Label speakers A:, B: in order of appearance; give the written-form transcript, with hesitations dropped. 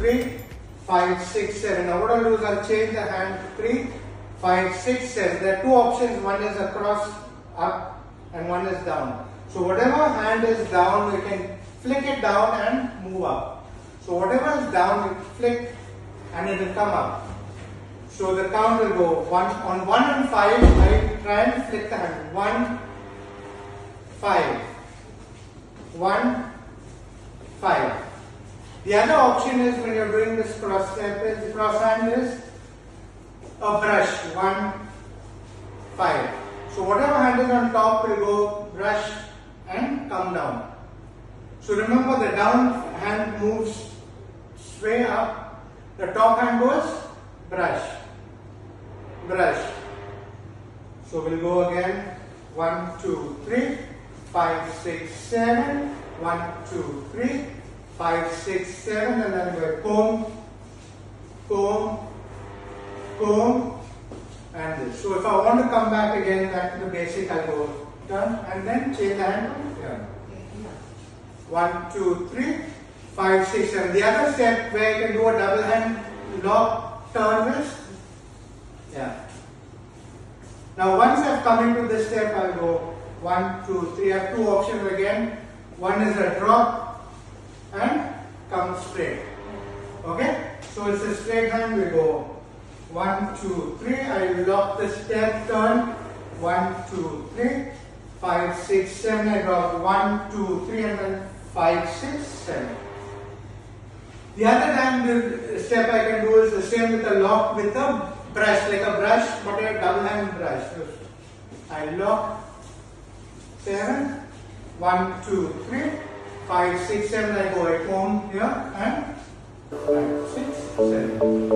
A: 3, 5, 6, 7. Now what I'll do is I'll change the hand to 3, 5, 6, 7. There are two options. One is across, up, and one is down. So whatever hand is down, we can flick it down and move up. So whatever is down, we flick and it will come up. So the count will go 1 on 1 and 5. I try and flick the hand. 1, 5. 1, 5. The other option is when you're doing this cross step, the cross hand is a brush. 1, 5. So whatever hand is on top will go brush and come down. So remember, the down hand moves straight up, the top hand goes brush, brush. So we'll go again. 1, 2, 3, 5, 6, 7. 1, 2, 3, 5, 6, 7, and then we're comb, comb, comb, and this. So if I want to come back again back to the basic, I'll go turn and then change the hand to turn. 1, 2, 3, 5, 6, 7. The other step where you can do a double hand lock turn is, Now once I've come into this step, I'll go 1, 2, 3. I have two options again. One is a drop and come straight. Okay? So it's a straight hand. We go 1, 2, 3. I lock the step, turn. 1, 2, 3, 5, 6, 7. I drop 1, 2, 3, and then 5, 6, 7. The other hand step I can do is the same with a lock with a brush, like a brush, but a double hand brush. So I lock 7, 1, 2, 3, 5, 6, 7. I go at home here and 5, 6, 7.